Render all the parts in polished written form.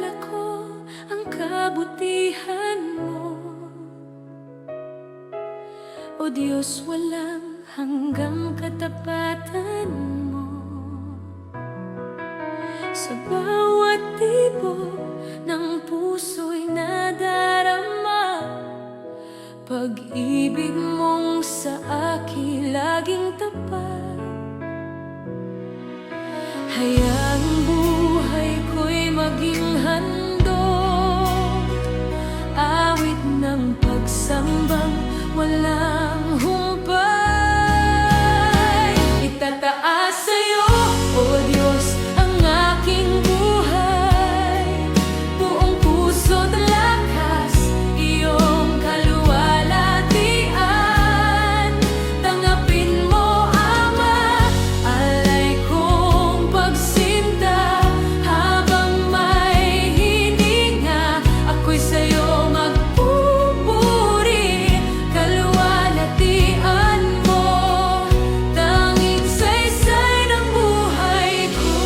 Kilala ko ang kabutihan mo, O Diyos, walang hanggang katapatan mo. Sa bawat tibok ng puso'y nadarama, pag-ibig mong sa akin laging tapat. Hayaang buhay ko'y maging handog, awit ng pagsambang walang humpay. Itataas sa'yo, O Diyos, ang aking buhay, buong puso't lakas, iyong kaluwalhatian. Tanggapin mo, Ama, alay kong pagsinta. Habang may hininga, ako'y sa'yo magpupuri. Kaluwalhatian mo, tanging saysay ng buhay ko.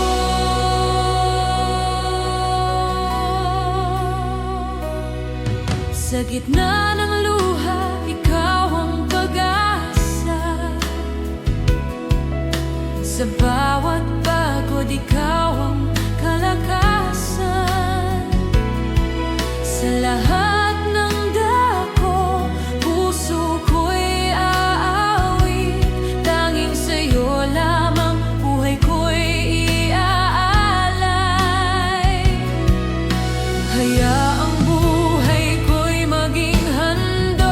Sa gitna ng luha, ikaw ang pag-asa. Sa bawat pagod, ikaw ang kalakasan. Sa lahat ng dako, puso ko'y aawit. Tanging sa'yo lamang buhay ko'y iaalay. Hayaang buhay ko'y maging handog,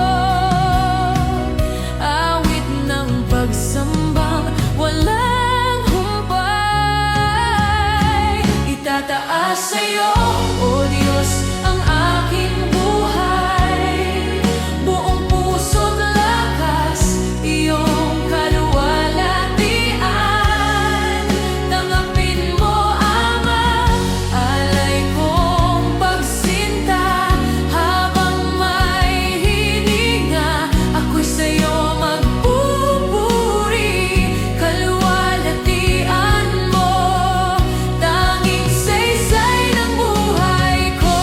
awit ng pagsambang walang humpay. Itataas sa'yo, O Diyos, ang aking buhay, buong puso't lakas, iyong kaluwalhatian. Tanggapin mo, Ama, alay kong pagsinta. Habang may hininga, ako'y sa'yo magpupuri. Kaluwalhatian mo, tanging saysay ng buhay ko.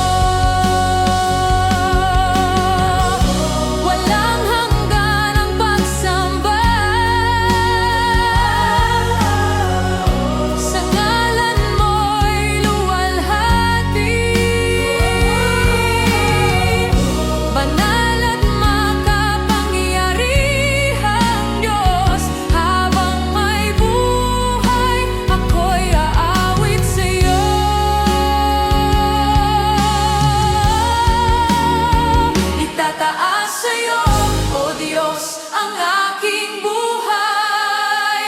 Walang hanggan ang pagsamba sa ngalan mo'y luwalhati. Banal at makapangyarihang Diyos, habang may buhay, ako'y aawit sa'yo. Itataas sa'yo, O Diyos, ang aking buhay,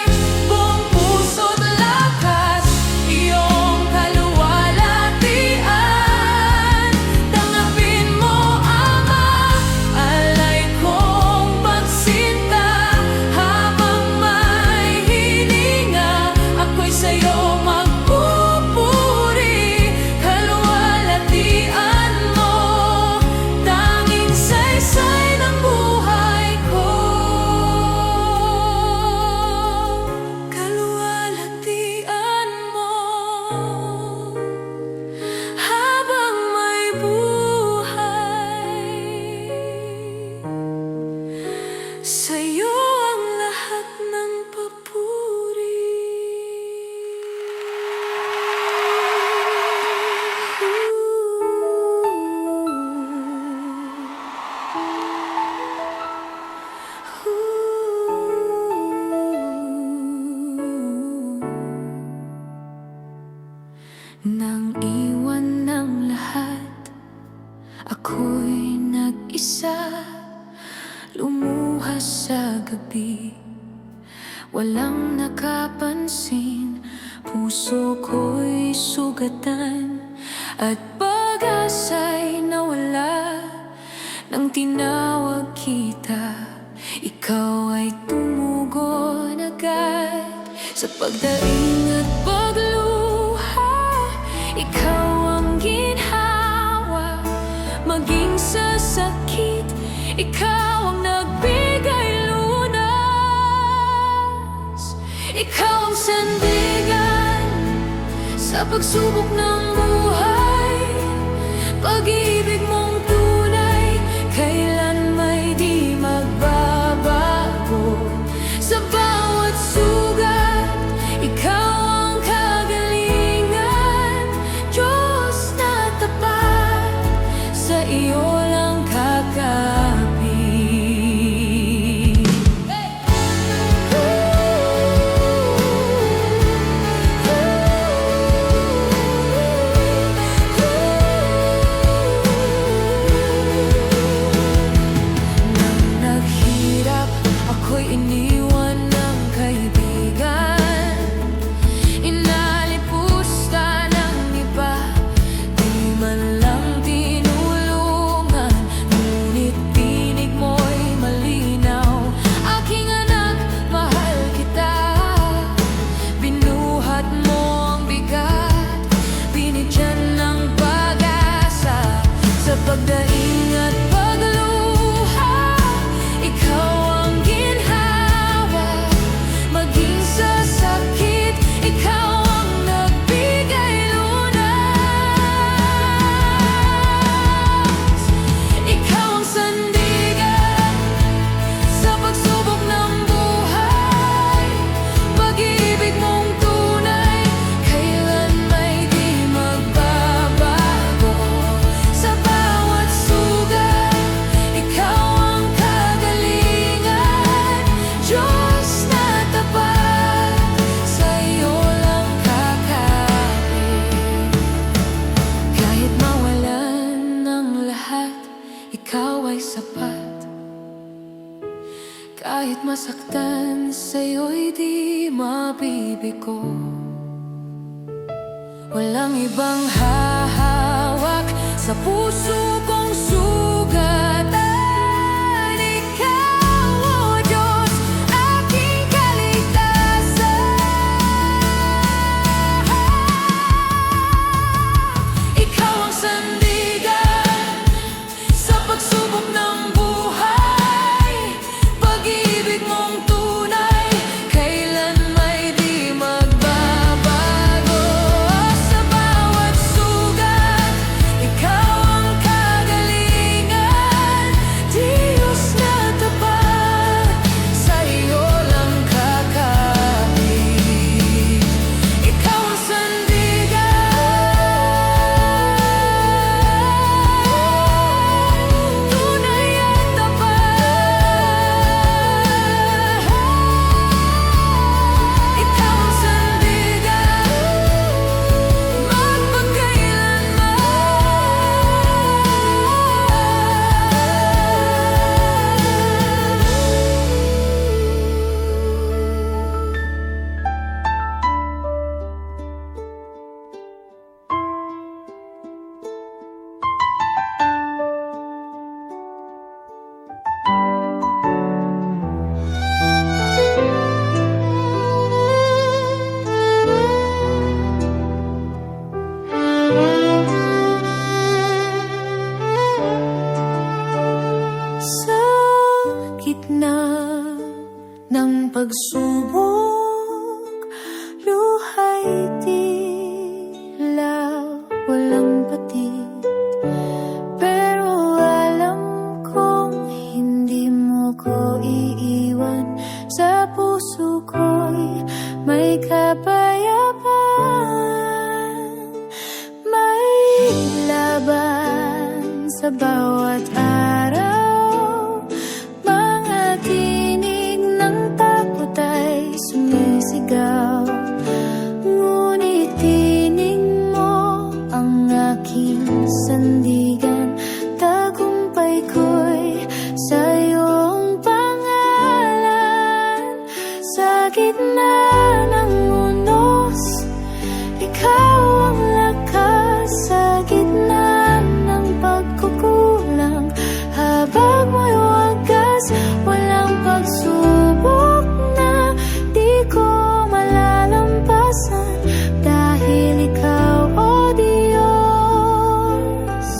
buong puso't lakas, iyong kaluwalhatian. Tanggapin mo, Ama, alay kong pagsinta. Habang may hininga, ako'y sa'yo magpupuri. Kaluwalhatian mo, tanging saysay ng buhay ko. Kaluwalhatian mo, habang may buhay, sa'yo ang lahat ng papuri. Nang iwan ng lahat, ako'y nag-isa, lumuhas sa gabi. Walang nakapansin, puso ko'y sugatan, at pag-asa'y nawala. Nang tinawag kita, ikaw ay tumugon agad. Sa pagdaing at pagluha, ikaw ang ginhawa. Maging sa sakit, ikaw ang nagbigay lunas. Ikaw ang sandigan sa pagsubok ng buhay. ay sapat. Kahit masaktan, sa'yo'y di mabibigo. Walang ibang hahawak sa puso kong sugatan. Ikaw, O Diyos, aking kaligtasan. Ikaw ang sandigan sa pagsubok ng buhay. Pag-ibig mong tunay, kailan may di magbabago. Sa bawat sugat, ikaw ang kagalingan. Diyos na tapat, sa iyo lang kakapit. Ikaw ang sandigan, tunay at tapat. Ikaw ang sandigan, sa gitna ng pagsubok, luha'y tila walang patid. Pero alam kong hindi mo ko iiwan. Sa puso ko'y may kapayapaan. May laban sa bawat araw. Mga tinig ng takot ay sumisigaw. Ngunit tinig mo ang aking sandigan. Tagumpay ko'y sa iyong pangalan. Sa gitna ng unos, ikaw ang lakas. Sa gitna ng pagkukulang, habag mo'y wagas. Walang pagsubok na di ko malalampasan. Dahil ikaw, O Diyos,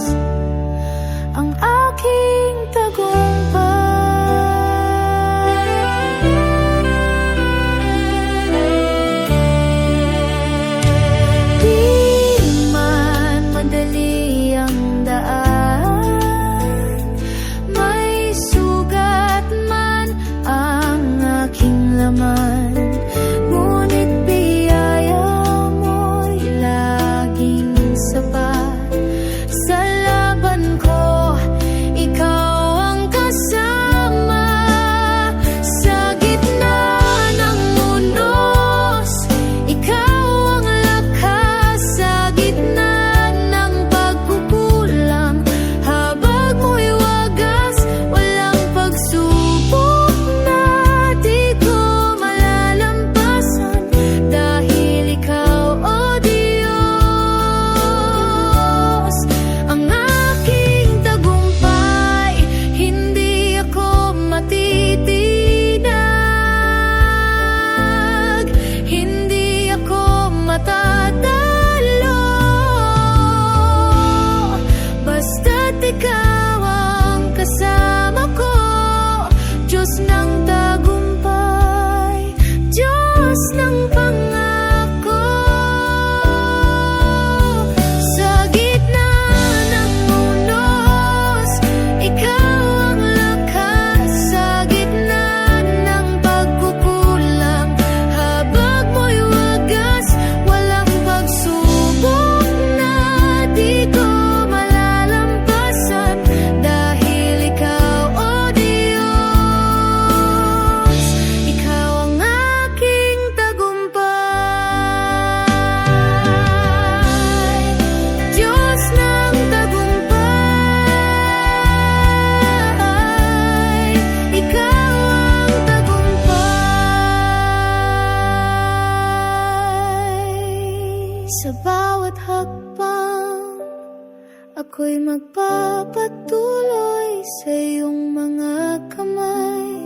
Ako'y magpapatuloy sa iyong mga kamay.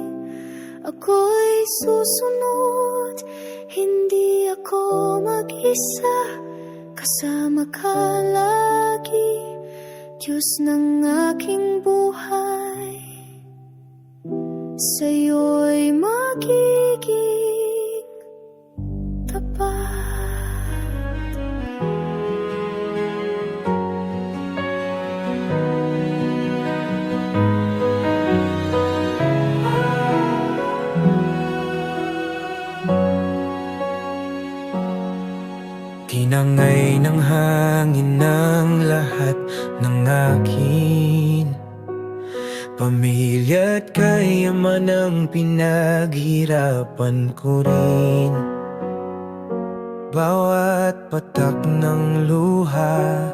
Ako'y susunod, hindi ako mag-isa. Kasama ka lagi, Diyos ng aking buhay. Sa'yo'y magiging tapat. Tinangay ng hangin ng lahat ng akin. Pamilya't kayaman ang pinaghirapan ko rin. Bawat patak ng luha,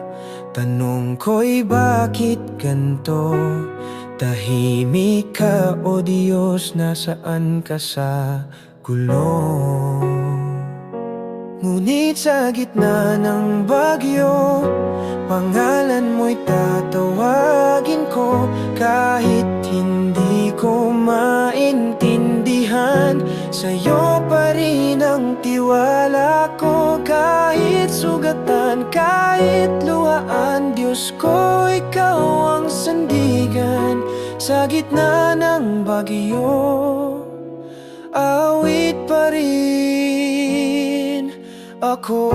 tanong ko'y bakit ganto? Tahimik ka o Diyos, nasaan ka sa gulong? Ngunit sa gitna ng bagyo, pangalan mo'y tatawagin ko. Kahit hindi ko maintindihan, sa'yo pa rin ang tiwala ko. Kahit sugatan, kahit luhaan, Diyos ko, ikaw ang sandigan. Sa gitna ng bagyo, awit pa rin ako.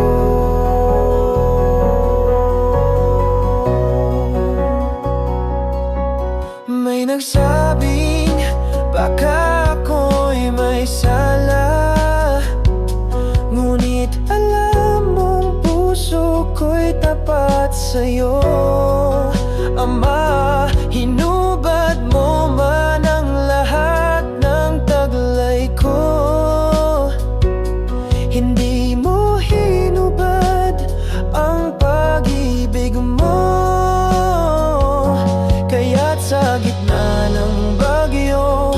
May nagsabing baka ako'y may sala, ngunit alam mong puso ko'y tapat sa'yo. Ama, hinubad mo man ang lahat ng taglay ko. Hindi mo hinubad ang pag-ibig mo. Kaya't sa gitna ng bagyo,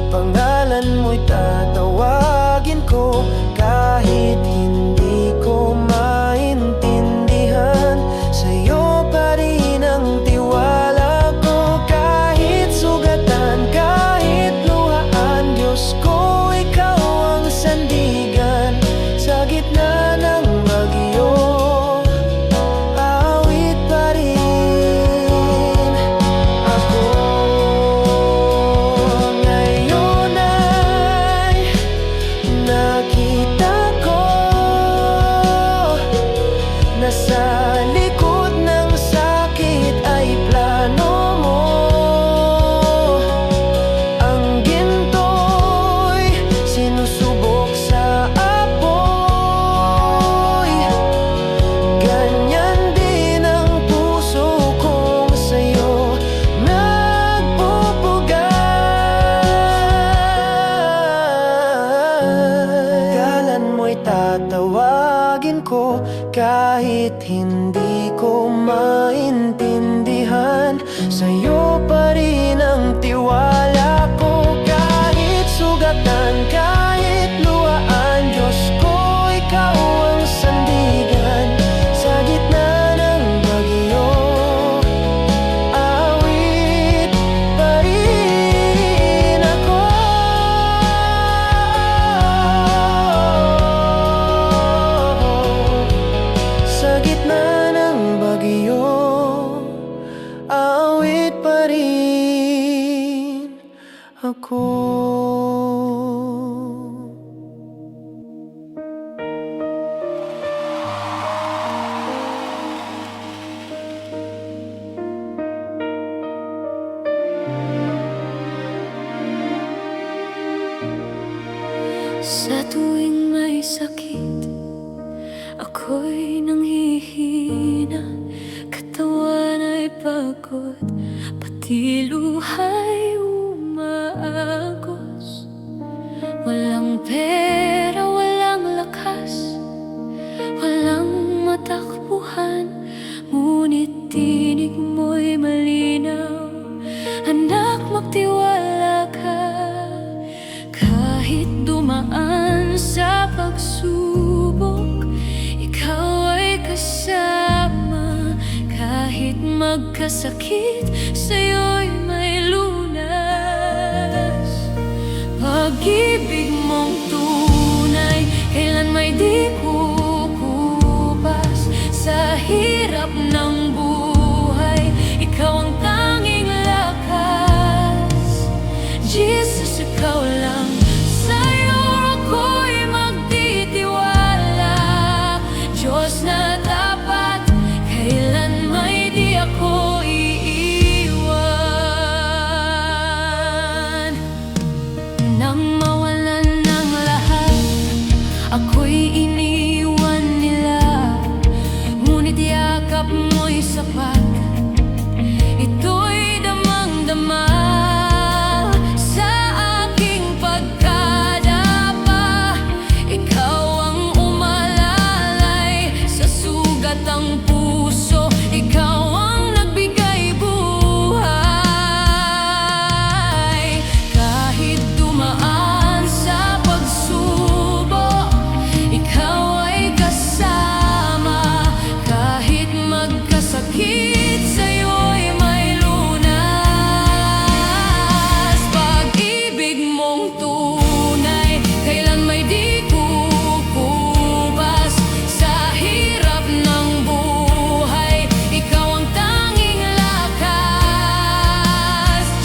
pangalan mo'y tatawagin ko. Kahit hindi ko maintindihan, sa'yo pa rin ang tiwala ko. Kahit sugatan, kahit luhaan, Diyos ko, ikaw ang sandigan. Sa gitna ng bagyo, awit pa rin ako. Ngayon ay nakita ko na sa likod ng sakit ay plano mo. Ang ginto'y sinusubok sa apoy. Ganyan din ang puso kong sa'yo nagpupugay. Galan mo'y tatawagin ko kahit hindi ko maintindihan, sa'yo pa rin ang tiwala ko. Kahit sugatan, kahit luhaan, Diyos ko, ikaw ang sandigan. Sa gitna ng bagyo, awit pa rin ako. Sa gitna ng bagyo, awit pa rin ako. Sa tuwing may sakit, ako'y nanghihina. Katawan ay pagod, pati luha'y umaagos. Walang pera, walang lakas, walang matakbuhan, ngunit tinig mo'y malinaw. Anak, magtiwala ka. Kahit dumaan sa pagsubok, ikaw ay kasama. Kahit magkasakit, sa'yo'y may lunas. Pag-ibig mong tunay, kailan may di kukupas. Sa hirap ng buhay, ikaw ang tanging lakas. Jesus, ikaw lang, sa'yo ako'y magtitiwala. Diyos na tapat, kailan may di ako iiwan. Nang mawalan ng lahat, ako'y iniwan nila. Ngunit yakap mo'y sapat, ito'y damang-dama. Sa aking pagkadapa, ikaw ang umalalay. Sa sugat ang puso, ikaw ang nagbigay buhay. Kahit dumaan sa pagsubok, ikaw ay kasama. Kahit magkasakit, sa'yo'y may lunas. Pag-ibig mong tunay, kailan may di kukupas. Sa hirap ng buhay, ikaw ang tanging lakas.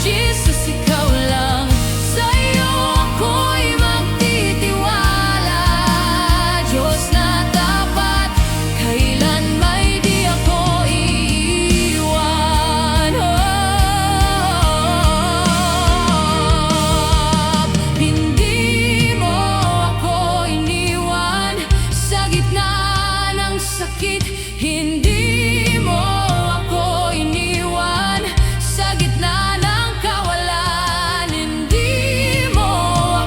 Jesus, ikaw lang, sa'yo ako'y magtitiwala. Diyos na tapat, kailan may di ako iiwan. Hindi mo ako iniwan sa gitna ng sakit. Hindi mo ako iniwan sa gitna ng kawalan. Hindi mo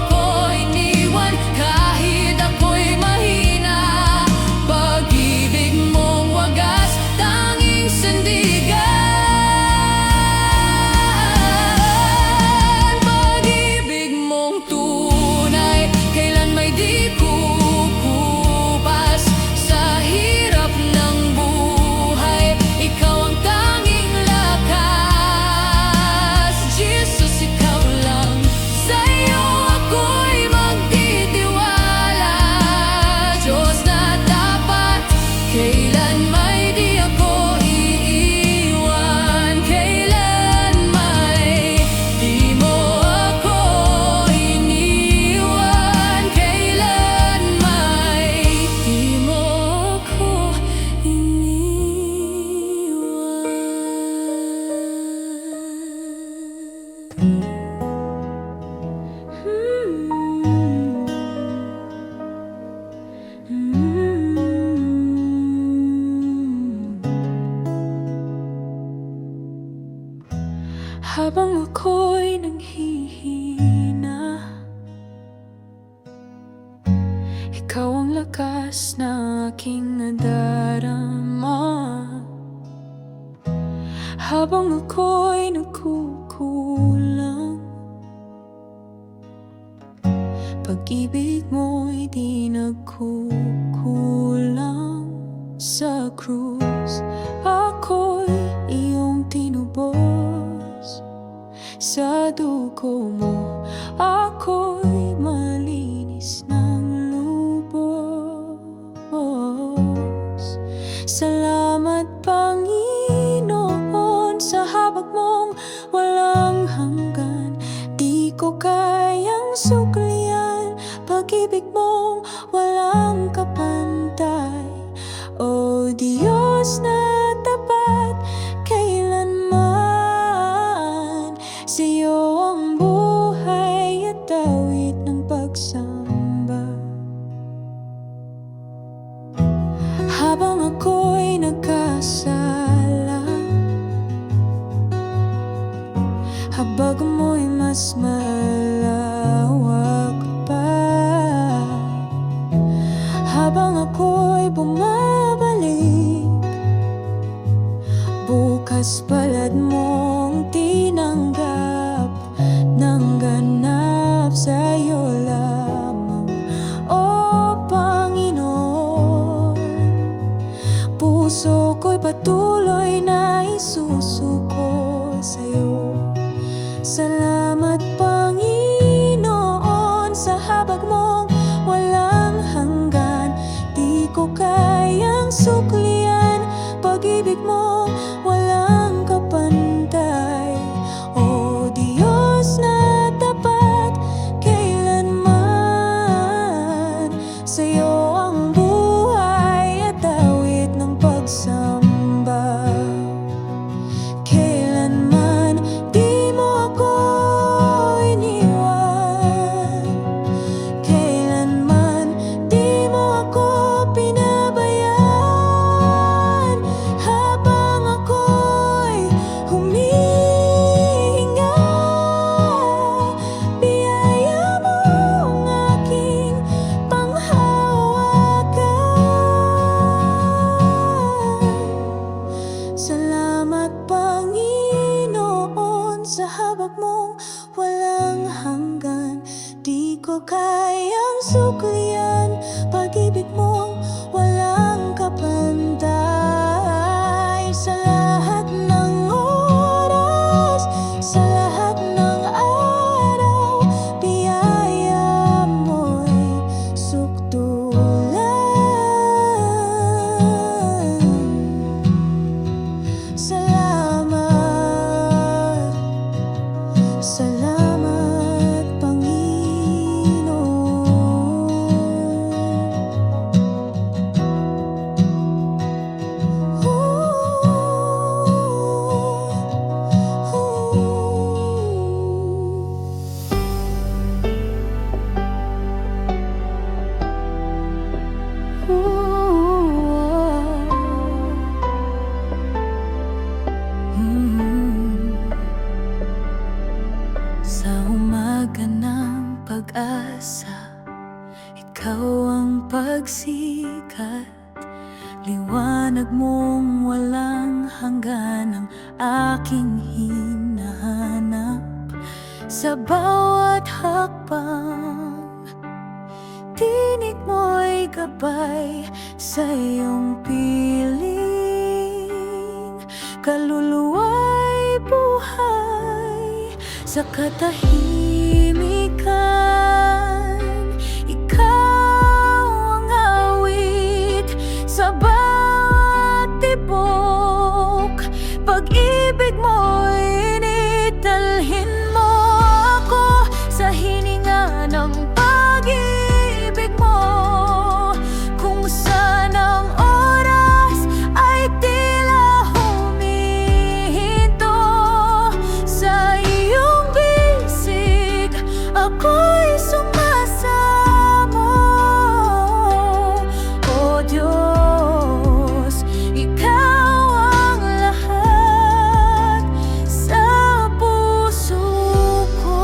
ako iniwan kahit ako'y mahina. Pag-ibig mong wagas, tanging sandigan. Pag-ibig mong tunay, kailan may di kukupas. Sa hirap ng buhay, ikaw ang tanging lakas. Jesus, ikaw lang, sa'yo ako'y magtitiwala. Diyos na tapat, kailan may di ako iiwan. Kailan may di mo ako iniwan. Kailan may di mo ako iniwan. Habang ako'y nanghihina, ikaw ang lakas na aking nadarama. Habang ako'y nagkukulang, pag-ibig mo'y di nagkukulang. Sa krus, ako'y iyong tinubos. Sa dugo mo, ako'y malinis ng lubos. Salamat, Panginoon, sa habag mong walang hanggan. Di ko kayang suklian pag-ibig mong walang kapantay. O Diyos na tapat, kailanman sa'yo ang buhay at awit ng pagsamba. Habang ako'y nagkasala, habag mo'y mas malawak pa. Habang ako'y bumabalik, bukas palad mong tinanggap ng ganap sa'yo lamang. O Panginoon, puso ko'y patuloy na isusunod. Salamat Panginoon sa habag mong walang hanggan. Di ko kayang suklian pag-ibig mong walang kapantay. Sa lahat ng oras, sa lahat ng araw, biyaya mo'y sukdulan. Salamat, salamat Panginoon. Sa umaga ng pag-asa, ikaw ang pagsikat. Liwanag mong walang hanggan ang aking hinahanap. Sa bawat hakbang, tinig mo'y gabay sa iyong piling. Kaluluwa'y buhay sa katahimikan. Ikaw ang awit sa bawat tibok. Pag-ibig mo'y init, dalhin mo ako sa hininga ng pag-ibig mo. Kung saan ang oras ay tila humihinto sa iyong bisig, ako'y sumasamo. O Diyos, ikaw ang lahat sa puso ko.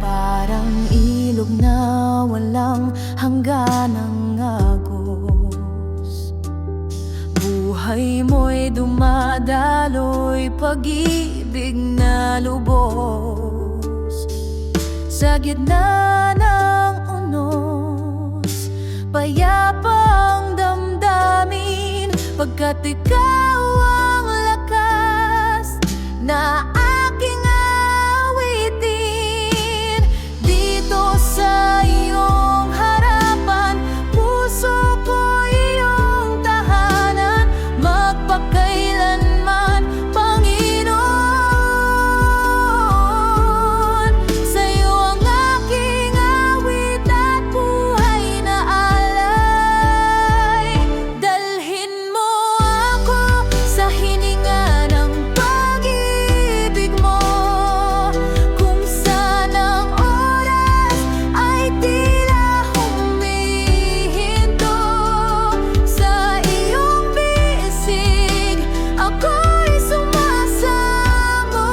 Parang ilog na walang hangganang agos, buhay mo'y dumadaloy, pag-ibig na lubos. Sa gitna ng unos, payapang damdamin, pagkat ikaw ang lakas na aking awitin. Dito sa iyong harapan, puso ko iyong tahanan, magpakailanman, Panginoon. Sa iyo ang aking awit at buhay na alay. Dalhin mo ako sa hininga ng pag-ibig mo. Kung saan ang oras ay tila humihinto sa iyong bisig, ako'y sumasamo.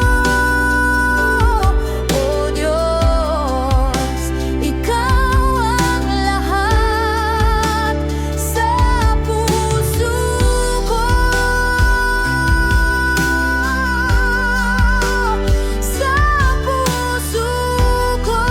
O Diyos, ikaw ang lahat sa puso ko. Sa puso ko.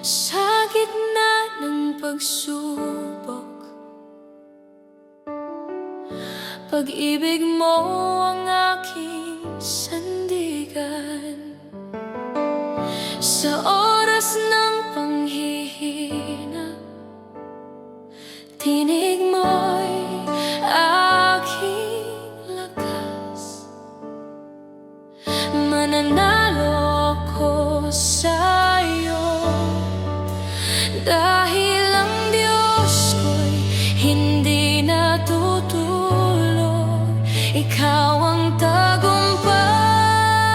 Sa gitna ng pagsubok, pag-ibig mo ang aking sandigan. Sa oras ng panghihina, tinig mo'y aking lakas. Mananalo ko sa'yo, dahil ang Diyos ko'y hindi natutulog. Ikaw ang tagumpay.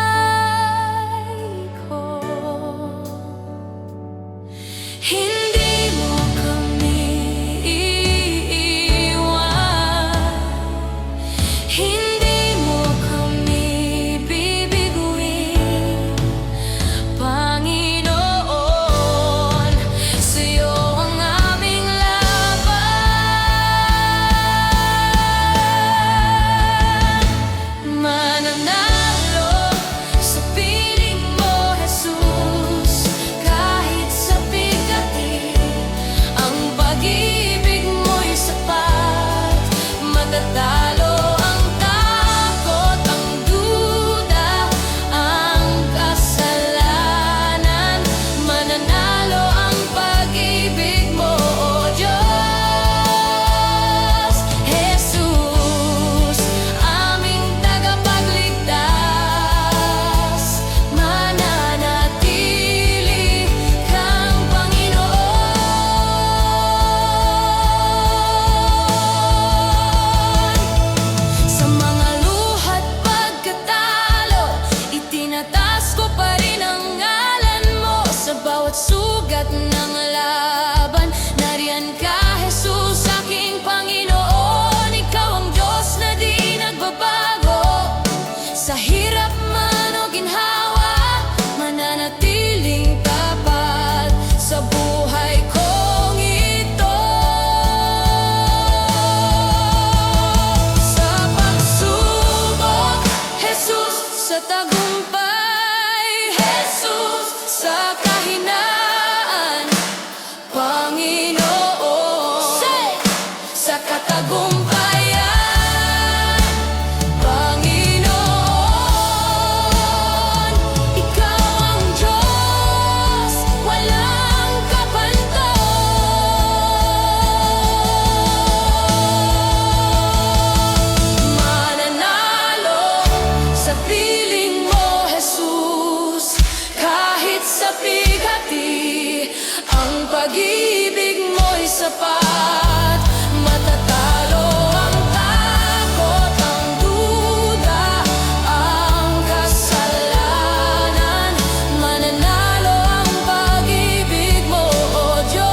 pag-ibig mo'y sapat. Matatalo ang takot, ang duda, ang kasalanan. Mananalo ang pag-ibig mo, O Diyos.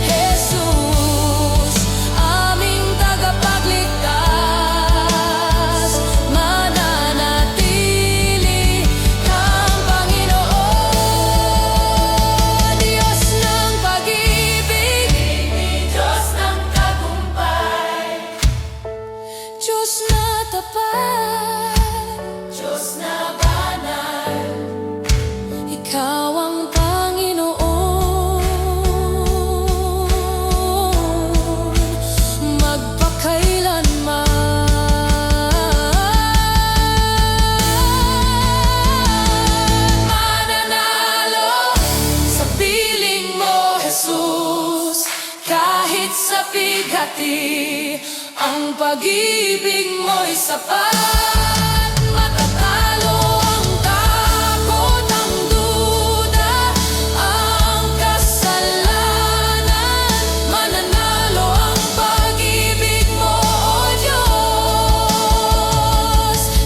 Jesus, aming tagapagligtas, mananatili kang Panginoon. Diyos ng pag-ibig, Diyos ng tagumpay, Diyos na tapat, Diyos na banal, Ikaw ang Panginoon, magpakailanman. Mananalo sa piling mo, Jesus, kahit sa bighati, ang pag-ibig mo'y sapat. Matatalo ang takot, ang duda, ang kasalanan. Mananalo ang pag-ibig mo, O Diyos.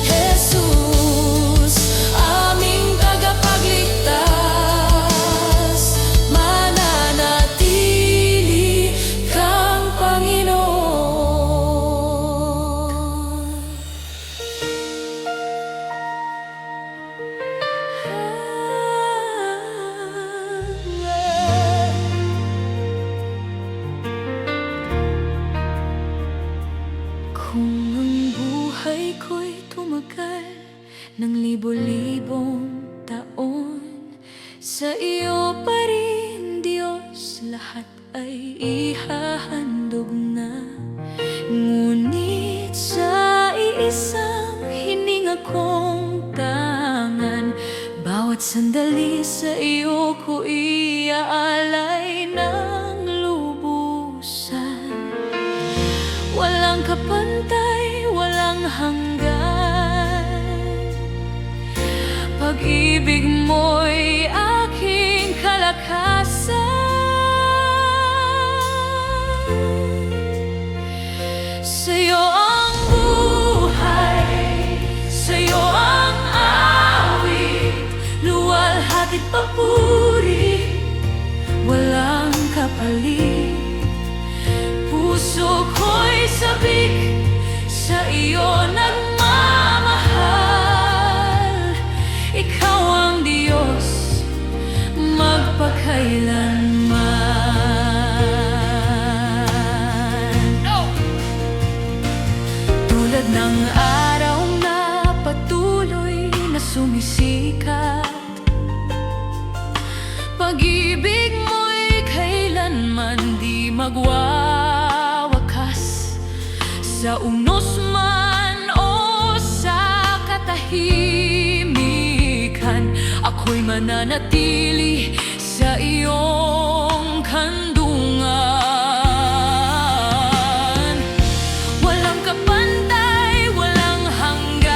Jesus, aming tagapagligtas, mananatili kang Panginoon. Kung ang buhay ko'y tumagal ng libo-libong taon, sa iyo pa rin, Diyos, lahat ay ihahandog na. Ngunit sa iisang hininga kong tangan, bawat sandali sa iyo ko iaalay ng lubusan. Walang kapantay, walang hanggan, pag-ibig mo'y aking kalakasan. Sa'yo ang buhay, sa'yo ang awit, luwalhati't papuri, walang kapalit. Puso ko'y sabik, sa iyo nagmamahal. Ikaw ang Diyos, magpakailanman. Tulad ng araw na patuloy na sumisikat, pag-ibig mo'y kailanman di magwawakas. Sa unos man o sa katahimikan, ako'y mananatili sa iyong kandungan. Walang kapantay, walang hanggan,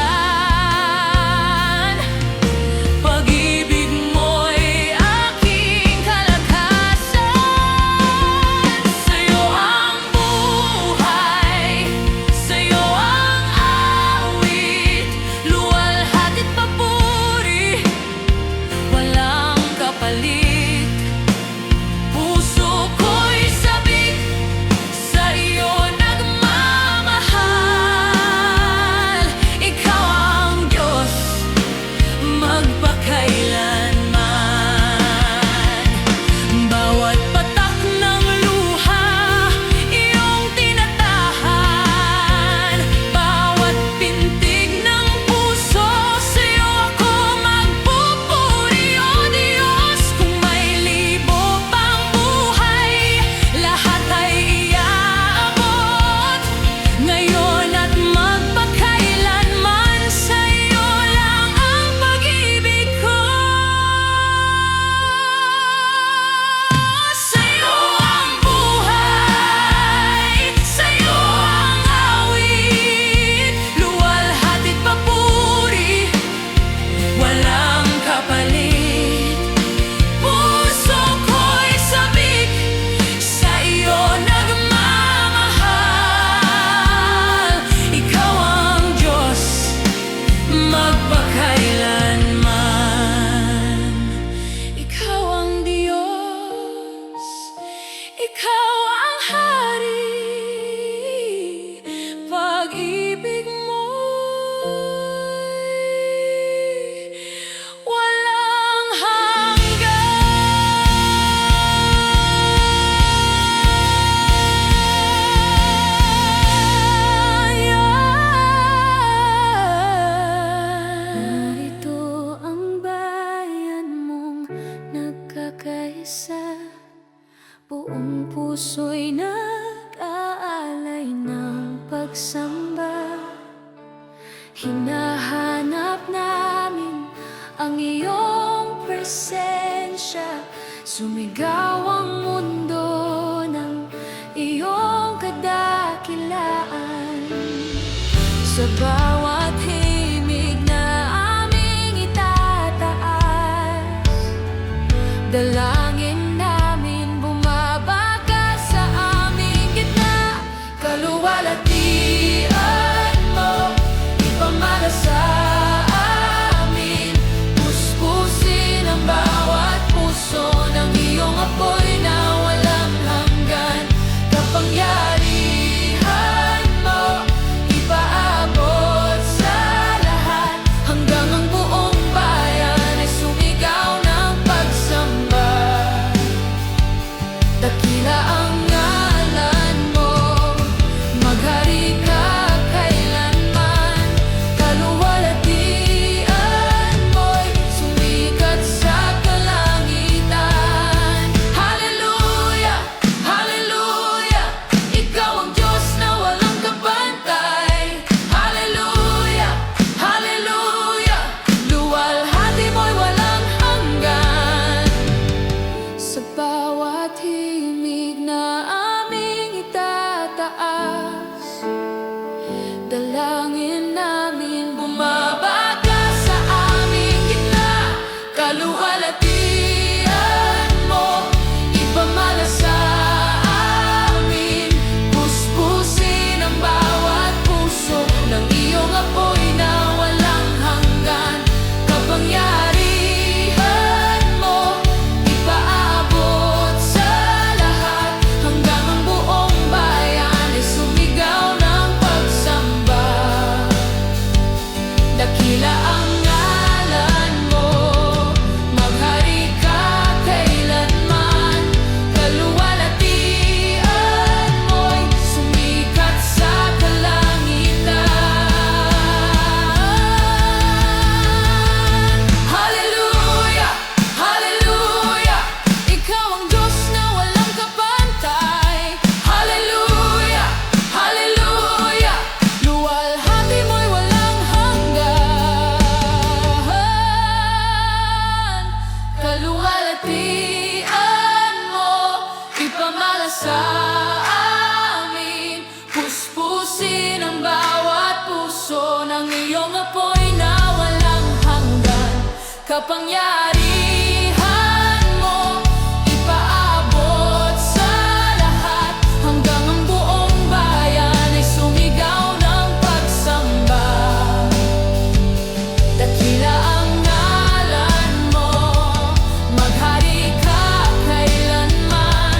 pag-ibig mo'y aking kalakasan. Sa'yo ang buhay, sa'yo ang awit, luwalhati't papuri, walang kapalit. Puso ko'y sabik, magpakailanman. Ikaw ang Diyos, ikaw ang Hari, pag-ibig mo'y walang hanggan. Narito ang bayan mong nagkakaisa, buong puso'y nag-aalay ng pagsamba. Hinahanap namin ang iyong presensya, sumigaw ang mundo ng iyong kadakilaan. Sa bawat himig na aming itataas, dalangin namin bumabagkas sa aming gitna. Kaluwalhatian mo, ipamana sa amin, puspusin ang bawat puso ng iyong apoy na walang hanggan. Kapangyarihan mo, ipaabot sa lahat, hanggang ang buong bayan ay sumigaw ng pagsamba. Dakila ang ngalan mo, maghari ka kailanman. Kaluwalhatian mo'y sumikat sa kalangitan. Hallelujah, hallelujah, ikaw ang Diyos na walang kabantay. Hallelujah, hallelujah, luwalhati mo'y walang hanggan. Sa bawat himig na aming itataas, dalangin namin bumabagkas sa aming gitna. Kaluwalhatian mo, ipamana sa amin, puspusin ang bawat puso ng iyong apoy na walang hanggan. Kapangyarihan mo, ipaabot sa lahat, hanggang ang buong bayan ay sumigaw ng pagsamba. Dakila ang ngalan mo, maghari ka kailanman. Kaluwalhatian mo'y sumikat sa kalangitan. Hallelujah, hallelujah, ikaw ang Diyos na walang kabantay. Hallelujah, hallelujah, luwalhati mo'y walang hanggan. Kaluwalhatian mo, ipamana sa amin, puspusin ang bawat puso ng iyong apoy na walang hanggan. Kapangyarihan mo, ipaabot sa lahat, hanggang ang buong bayan ay sumigaw ng pagsamba. Dakila ang ngalan mo, maghari ka kailanman.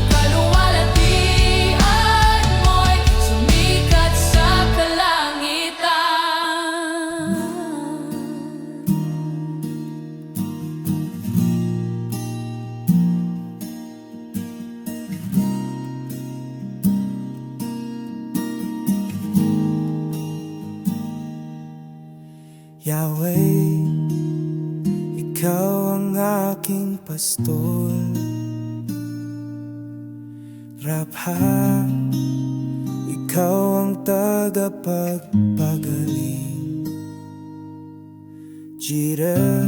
Kaluwalhatian mo'y sumikat sa kalangitan. Yahweh, ikaw ang aking pastol. Rapha, ikaw ang tagapagpagaling. Jireh,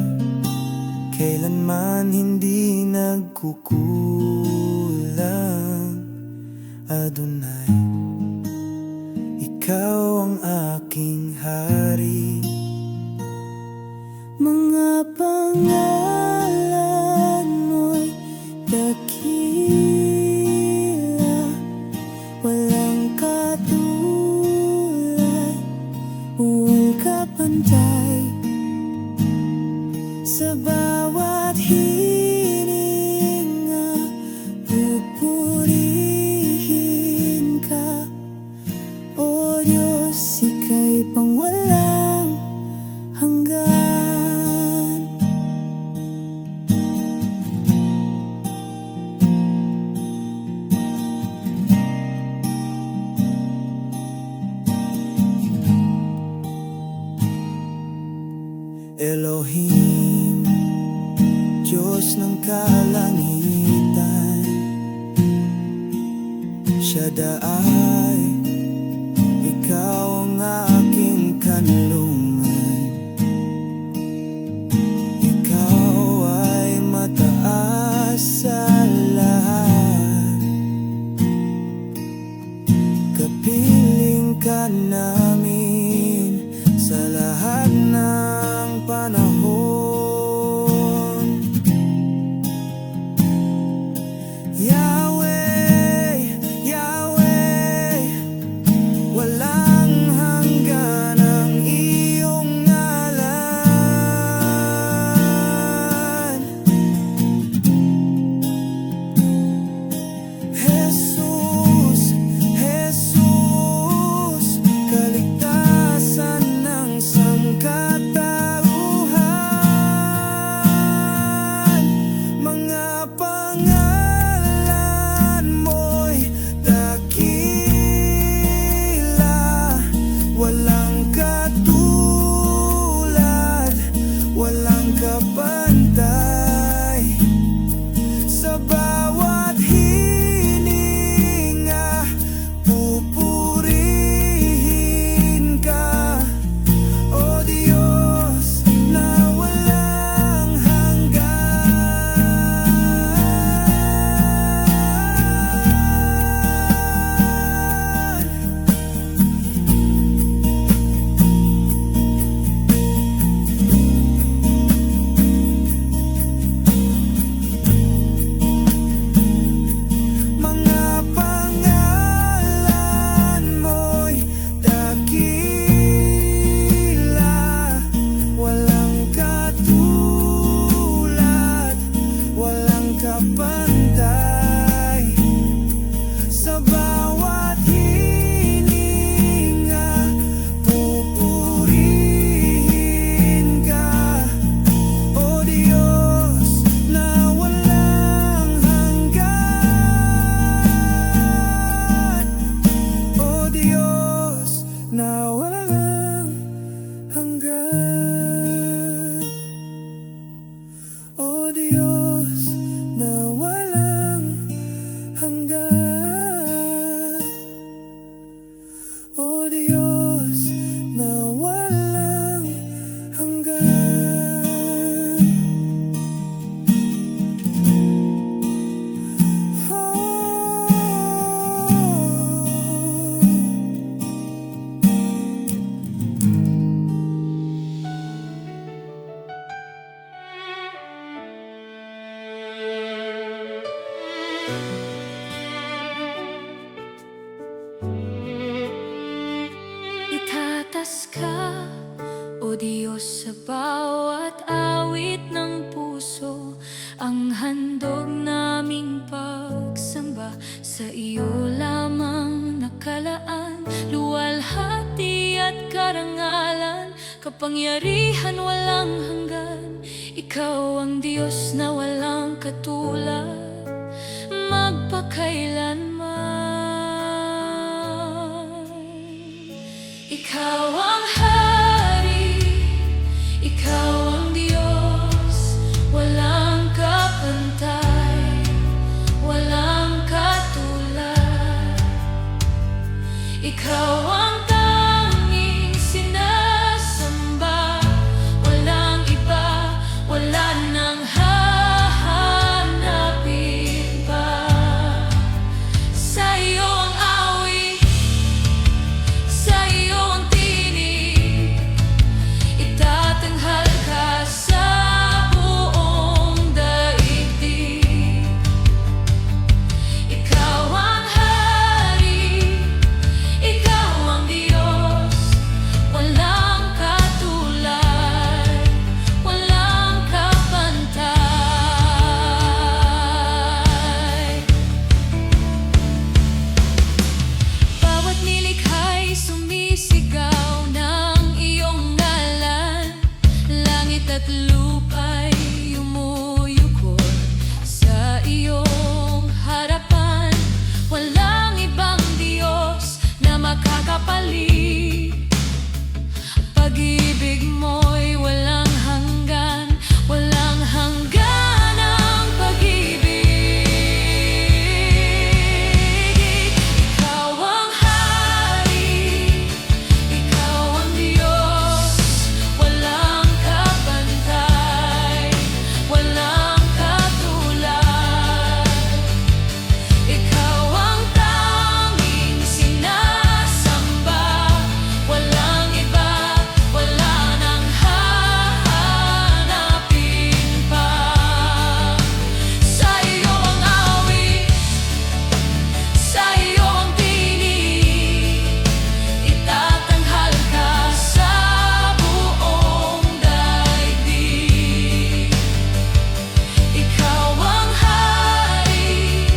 kailanman hindi nagkukulang. Adonai, ikaw ang aking hari. Mga pangalan mo'y dakila, walang katulad, walang kapantay. Sa bawat hininga, pupurihin ka. O Diyos, ika'y pangwalang hanggan. Elohim, Diyos ng kalangitan, Shaddai, ikaw ang aking kanlungan. Ikaw ay mataas sa lahat, kapiling ka namin sa lahat ng panahon. Yahweh, Yahweh, walang hanggan ang iyong ngalan. Jesus, Jesus, kaligtasan ng sangkatauhan. Mga pangalan mo'y dakila, walang katulad, walang kapantay. Sa bawat hininga, pupurihin ka. O Diyos na walang hanggan. Mga pangalan mo'y dakila, walang katulad, walang kapantay. Sa bawat hininga, pupurihin ka. O Diyos na walang hanggan. O Diyos na walang hanggan. O Diyos na walang hanggan. O Diyos na walang hanggan. Itatas ka, O Diyos, sa bawat awit ng puso. Ang handog naming pagsamba sa iyo lamang nakalaan. Luwalhati at karangalan, kapangyarihan walang hanggan. Ikaw ang Diyos na walang katulad, magpakailanman. Ikaw ang hari, ikaw ang Diyos, walang kapantay, walang katulad. Ikaw ang tanging sinasamba, walang iba, wala nang hahanapin pa. Sa iyo ang awit, sa iyo ang tinig, at lupa'y umuyukol sa iyong harapan. Walang ibang Diyos na makakapalit. Pag-ibig mo'y walang hanggan, walang hanggan ang pag-ibig. Ikaw ang hari, ikaw ang Diyos, walang kapantay, walang katulad. Ikaw ang tanging sinasamba, walang iba, wala nang hahanapin pa. Sa iyo ang awit, sa iyo ang tinig, itatanghal ka sa buong daigdig. Ikaw ang hari,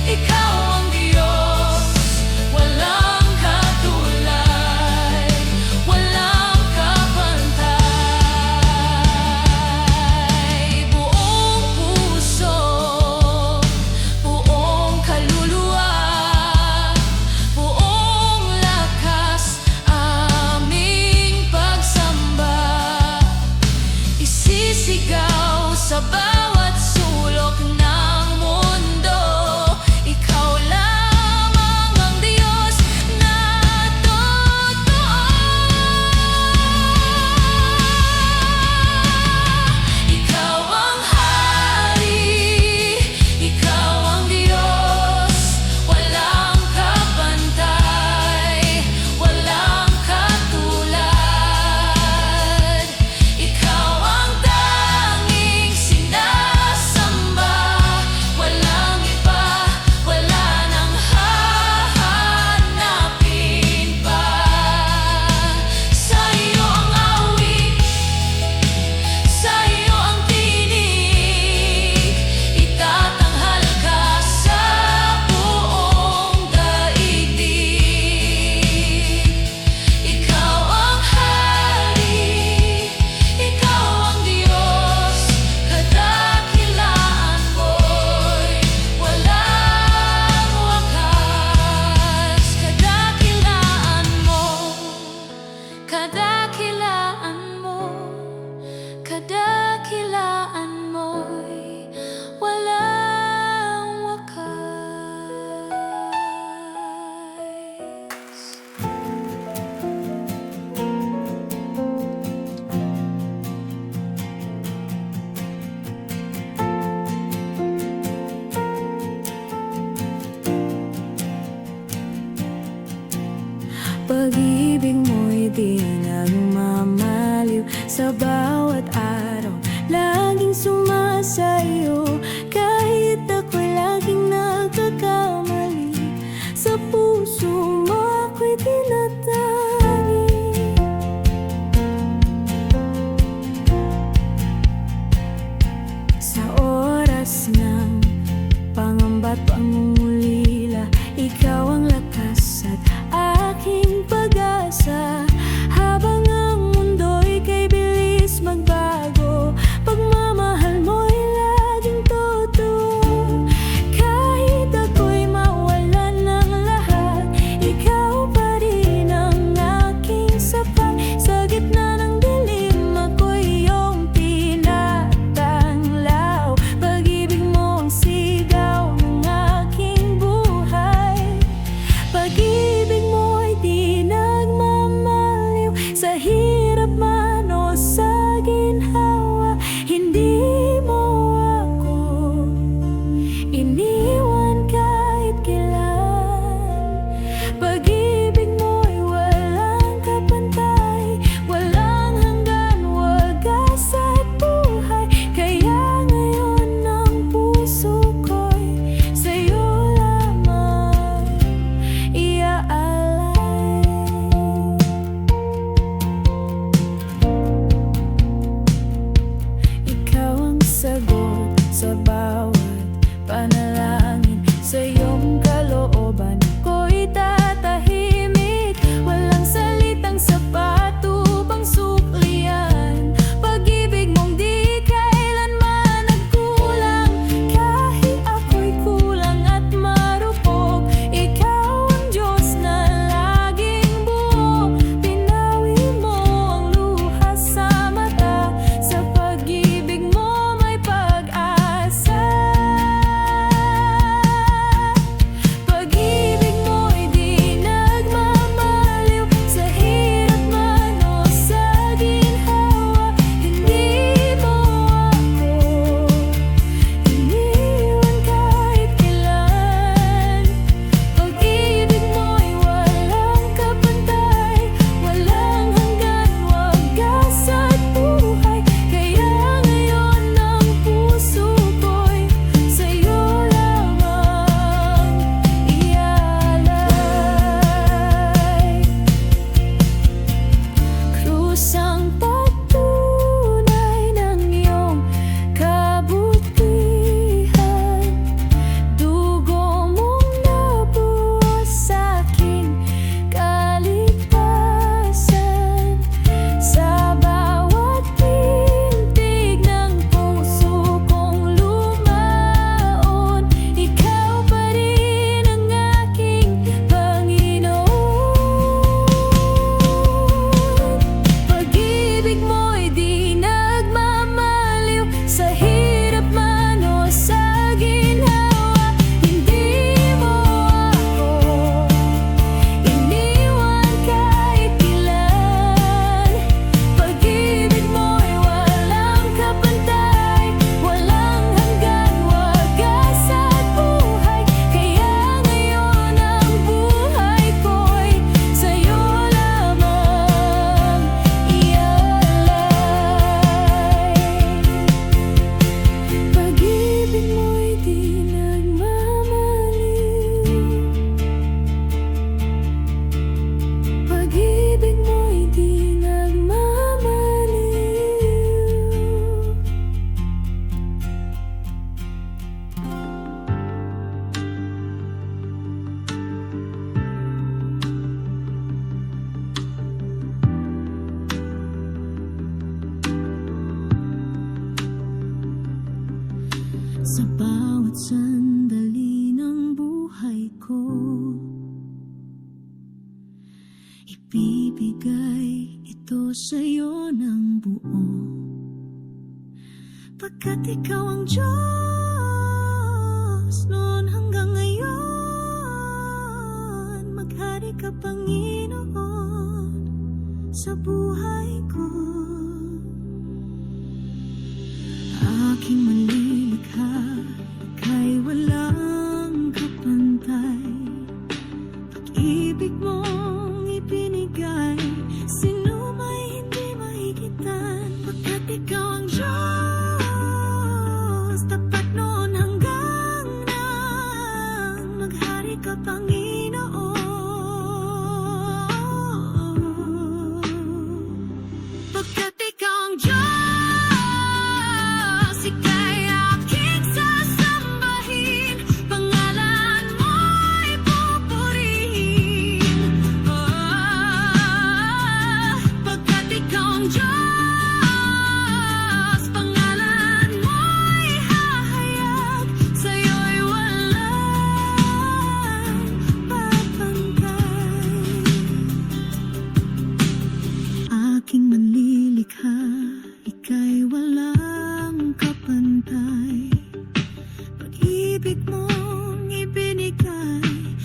ikaw ang Diyos, walang katulad, walang kapantay. Buong puso, buong kaluluwa, buong lakas, aming pagsamba. Isisigaw sa bawat sulok ng mundo, ikaw lamang ang Diyos na totoo. Ikaw ang hari, ikaw ang Diyos, walang kapantay, walang katulad. Ikaw ang tanging sinasamba, walang iba, wala nang hahanapin pa. Sa iyo ang awit, sa iyo ang tinig, itatanghal ka sa buong daigdig. Ikaw ang hari, ikaw ang Diyos, kadakilaan mo'y walang wakas. Kadakilaan mo, kadakilaan mo, kadakilaan mo'y walang wakas. Pag-ibig mo'y di nagmamaliw, sa bawat araw laging sumasayo. Kahit ako'y laging nagkakamali, sa puso mo ako'y tinatagi. Sa oras ng pangamba't pangungulila, ikaw ang lakas at aking pag-asa. Habang ang mundo'y kay bilis magbago, pagmamahal Sa bawat sandali ng buhay ko, ibibigay ito sa'yo ng buo, pagkat ikaw ang Diyos noon hanggang ngayon. Maghari ka, Panginoon, sa buhay ko. Aking malilikha, ika'y walang kapantay. Pag-ibig mong ibinigay, sino may hindi mahigitan, pagkat ikaw ang Diyos, tapat noon hanggang nang maghari ka, Panginoon. Pagkat ikaw ang Diyos, ika'y aking sasambahin, pangalan mo'y pupurihin. Pagkat ikaw ang Diyos, pangalan mo'y hahayag, sa'yo'y walang papantay. Aking manlilikha, ika'y walang kapantay. Pag-ibig mong ibinigay,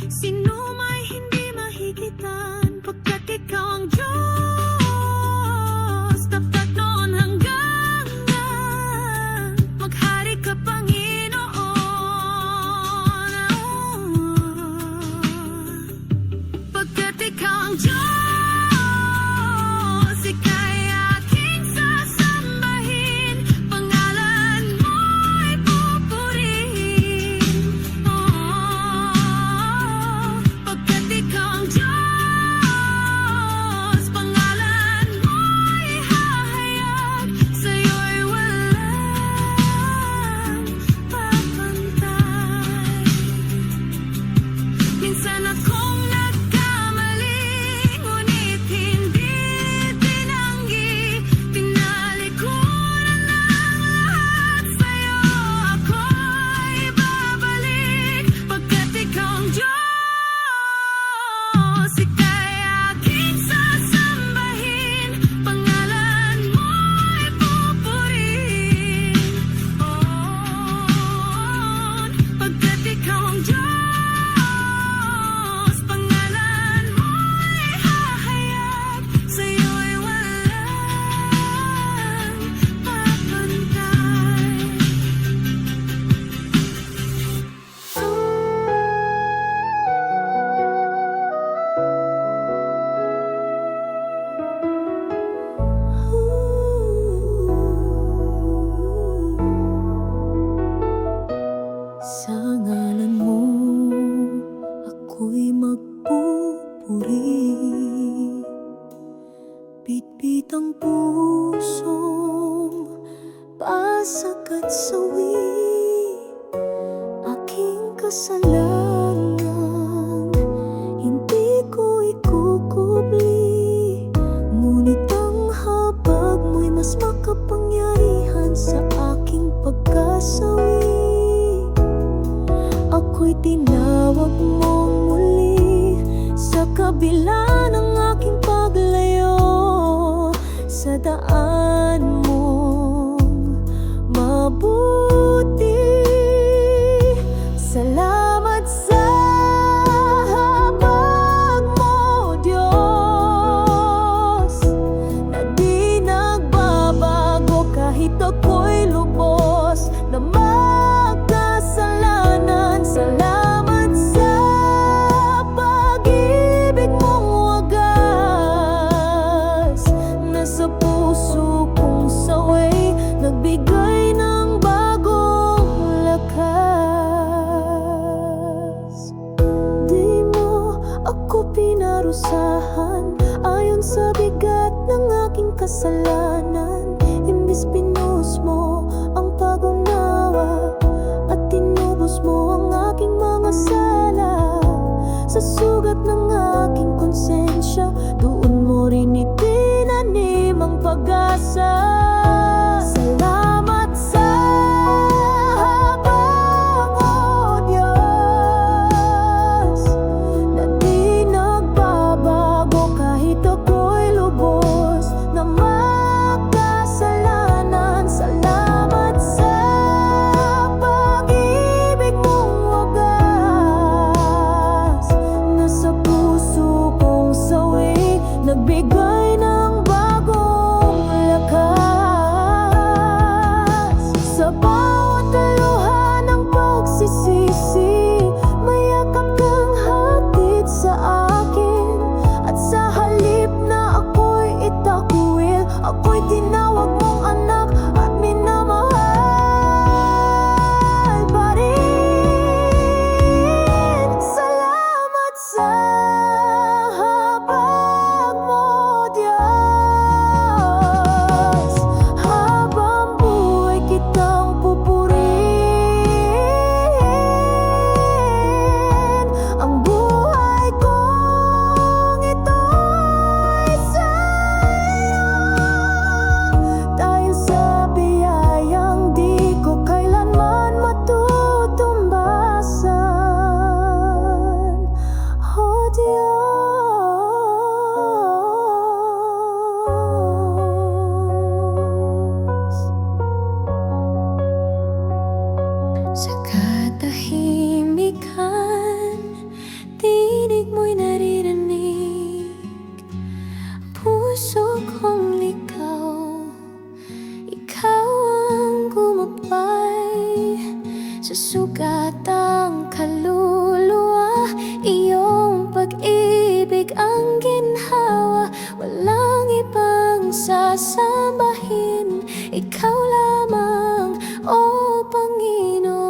sino may hindi mahigitan, pagkat ikaw ang Diyos, tapat noon hanggang nang maghari ka, Panginoon. Pagkat ikaw ang Diyos, ika'y aking sasambahin, pangalan mo'y pupurihin. Pagkat ikaw ang Diyos, pangalan mo'y hahayag, sa'yo'y walang papantay. Minsan akong nagkamali, ngunit hindi tinanggi. Tinalikuran ang lahat, sa'yo ako'y babalik. Pagkat ikaw ang Diyos, ika'y aking sasambahin, pangalan mo'y pupurihin. Pagkat ikaw ang Diyos, pangalan mo'y hahayag, sa'yo'y walang papantay. Sa ngalan mo, ako'y magpupuri. Bitbit ang pusong pasag at sawi, aking kasalanan hindi ko ikukubli. Ngunit ang habag mo'y mas makapangyarihan sa aking pagkasawi. Ako'y tinawag mong muli sa kabila ng aking paglayo, sa daan mong mabuti. Salamat sa habag mo, Diyos, na di nagbabago kahit ako'y lubos na magkasalanan. Salamat sa pag-ibig mong wagas, na sa puso kong saway nagbigay ng bagong lakas. Di mo ako pinarusahan ayon sa bigat ng aking kasalanan. Imbis pinus mo ang pag-unawa at tinubos mo ang aking mga sala. Sa sugat ng aking konsensya, doon mo rin itinanim ang pag-asa. Salamat sa habag sugat ang kaluluwa. Iyong pag-ibig ang ginhawa, walang ibang sasambahin, ikaw lamang, O Panginoon.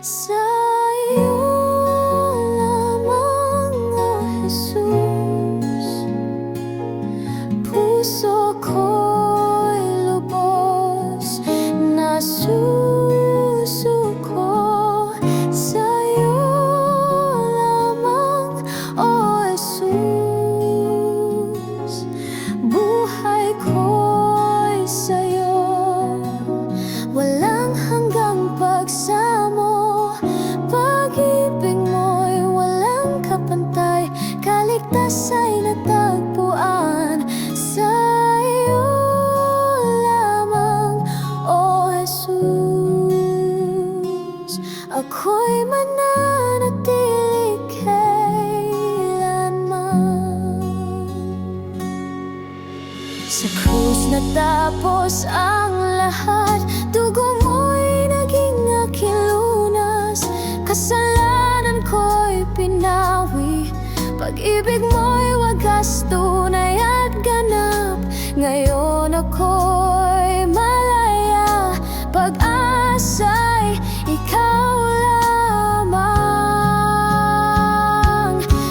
Sa iyo lamang, O Jesus, puso ko'y lubos na susuko. Sa iyo lamang, O Jesus, buhay ko'y sa'yo. Walang hanggang pagsamo, pag-ibig mo'y walang kapantay, kaligtas ay natagpuan sa iyo lamang, O Jesus. Ako'y mananatili kailanman. Sa krus natapos ang lahat, dugo mo'y naging aking lunas. Kasalanan ko'y pinawi, pag-ibig mo'y wagas, tunay at ganap. Ngayon ako'y malaya, pag-asa'y ikaw lamang.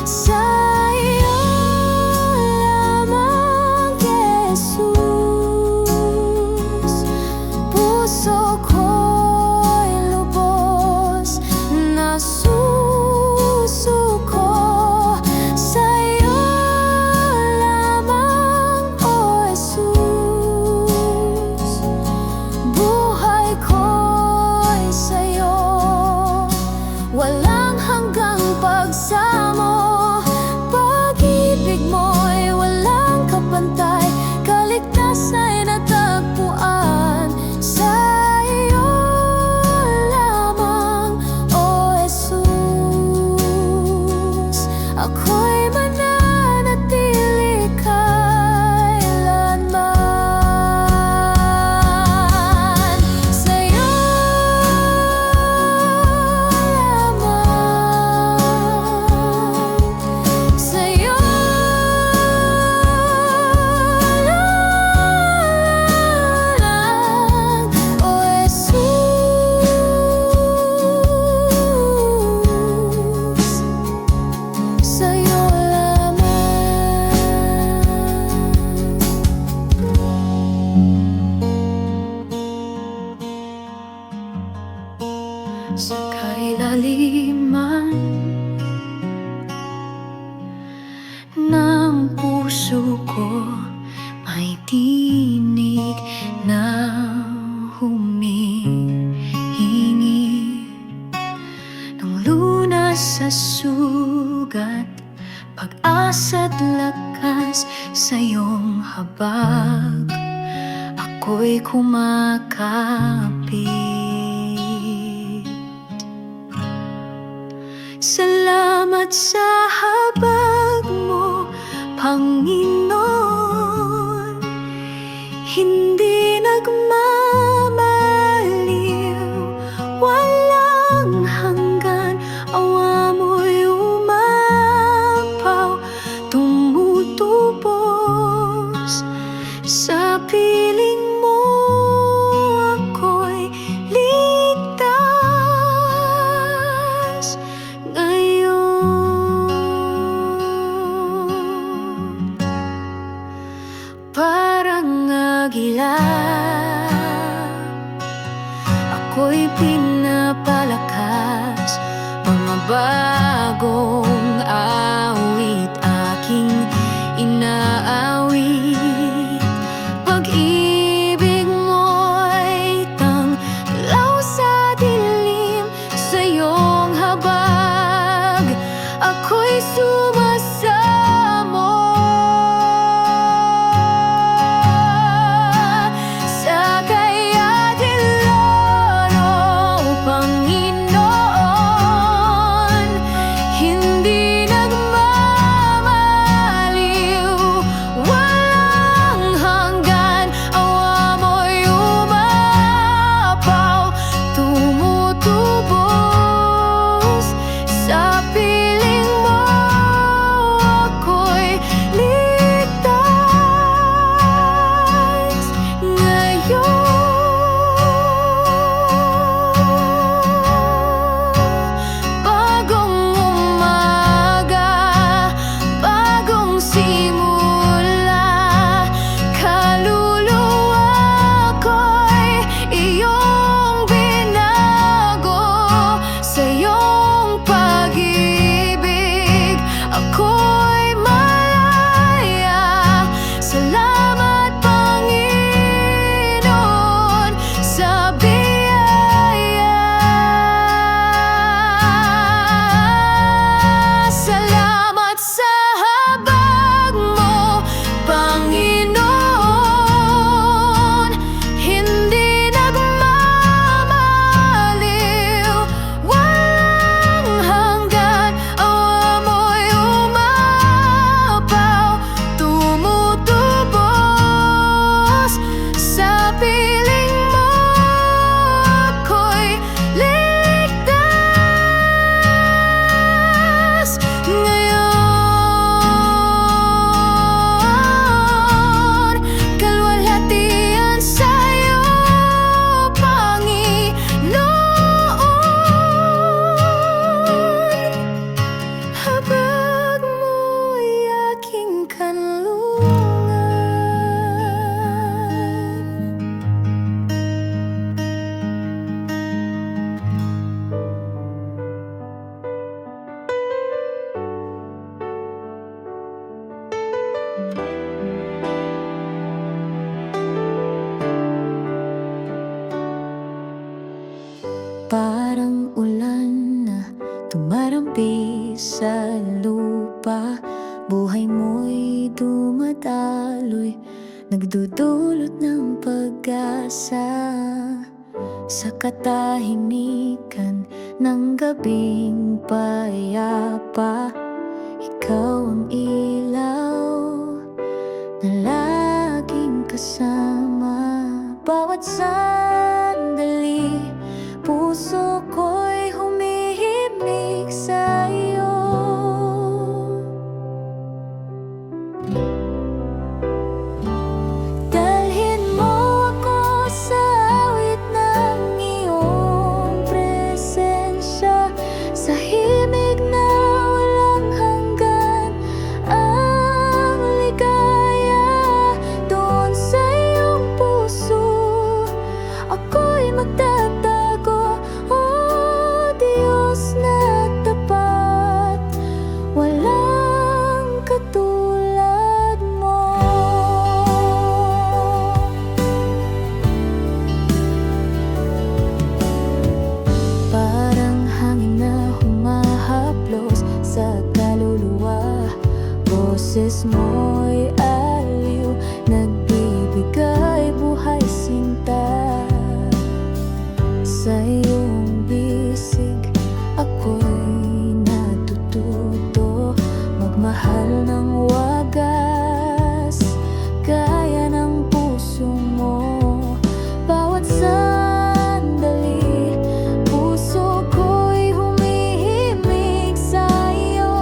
Sa iyo lamang, Jesus, puso ko'y lubos na susuko. Sa iyo lamang, O Jesus, buhay ko'y sa'yo. Walang hanggang pagsamo, pag-ibig mo'y walang kapantay, kaligtas ay natagpuan sa iyo lamang, O Jesus. Ako'y mananatili kailanman sa iyo lamang, sa iyo lamang, O Jesus. Sa'yo lamang. Sa kailaliman ng puso ko, may tinig na humihingi ng lunas sa sugat, pag-asa't lakas sa iyong habag. Ako'y kumakapit. Salamat sa habag mo, Panginoon. Hindi nagmamaliw, walang hanggan, awa mo'y umapaw, tumutubos. Sa piling mo ako'y ligtas ngayon. Parang agila, ako'y pinapalakas, mga bagong awit aking inaawit. Pag-ibig mo'y tanglaw sa dilim, sa iyong habag ako'y sumasamo. Sa kayadilon, O Panginoon, hindi nagmamaliw, nagdudulot ng pag-asa sa katahimikan ng gabing payapa. Ikaw ang ilaw na laging kasama. Bawat sandali, puso ko'y humihimig sa'yo. Dalhin mo ako sa awit ng iyong presensya, sa himig na walang hanggan. Ang ligaya doon sa iyong puso, ako'y magtatago. Oh Diyos na tapat, walang katulad mo. Parang hangin na humahaplos sa kaluluwa, boses mo'y aliw, nagbibigay buhay sinta. Sa iyong bisig, ako'y natututo magmahal ng wagas, gaya ng puso mo. Bawat sandali, puso ko'y humihimig sa'yo.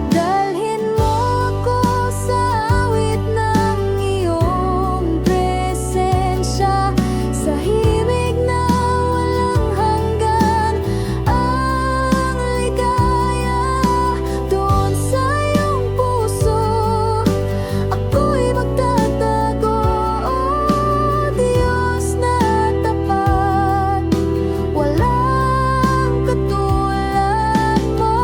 Dalhin mo ako sa awit ng iyong presensya, sa himig na walang hanggan. Ang ligaya doon sa iyong puso, ako'y magtatago. Oh Diyos na tapat, walang katulad mo.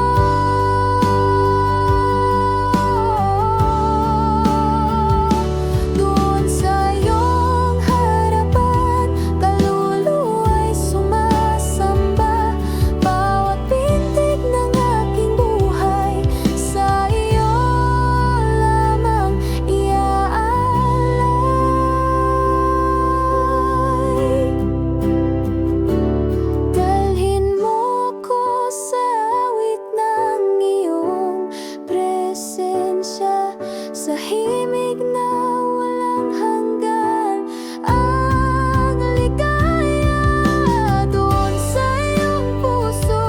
Doon sa iyong harapan, kaluluwa'y sumasamba. Bawat pintig ng aking buhay, sa iyo lamang iaalay. Dalhin mo ako sa awit ng iyong presensya, sa himig na walang hanggan. Ang ligaya doon sa iyong puso,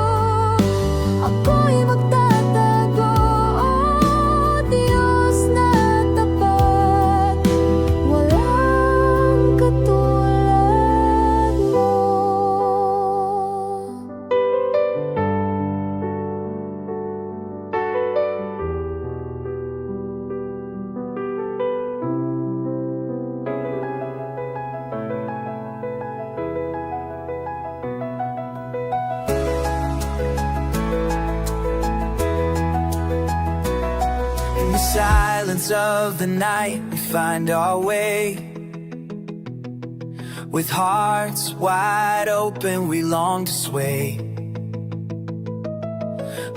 ako'y magtatago. Oh Diyos na tapat, walang katulad mo. In the silence of the night, we find our way. With hearts wide open, we long to sway.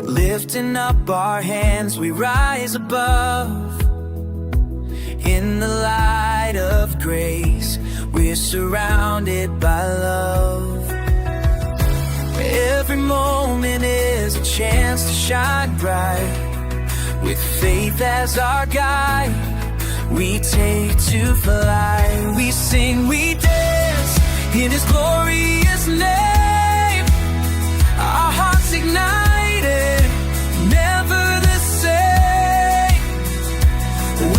Lifting up our hands, we rise above. In the light of grace, we're surrounded by love. Every moment is a chance to shine bright. With faith as our guide, we take to fly. We sing, we dance in His glorious name. Our hearts ignited, never the same.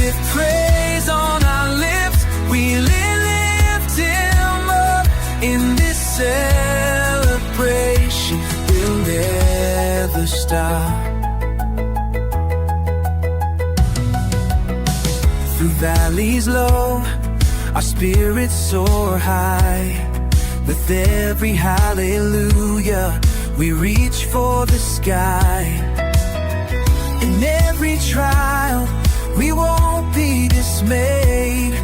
With praise on our lips, we lift Him up. In this celebration, we'll never stop. Through valleys low, our spirits soar high. With every hallelujah, we reach for the sky. In every trial, we won't be dismayed.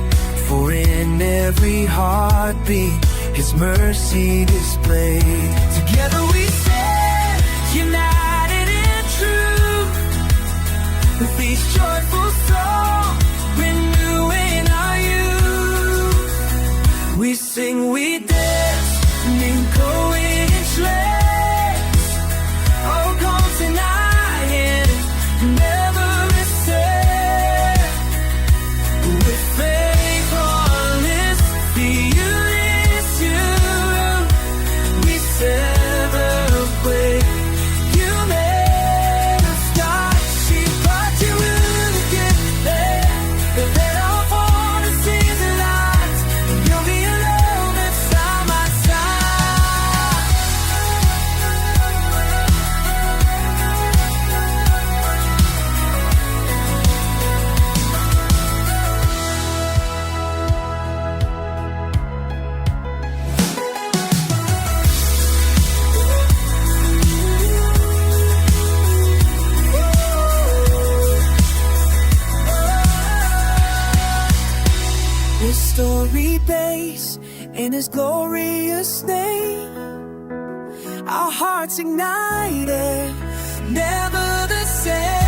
For in every heartbeat, His mercy displayed. Together we stand, united in truth. sing, we dance, Ninko each legs. Oh, come tonight and never return. With faithfulness, feel is you. We celebrate. You never stop. She brought you to get there. But then I'll fall to see the lights. You'll be alone beside my side. His story based in his glorious name. Our hearts ignited, never the same.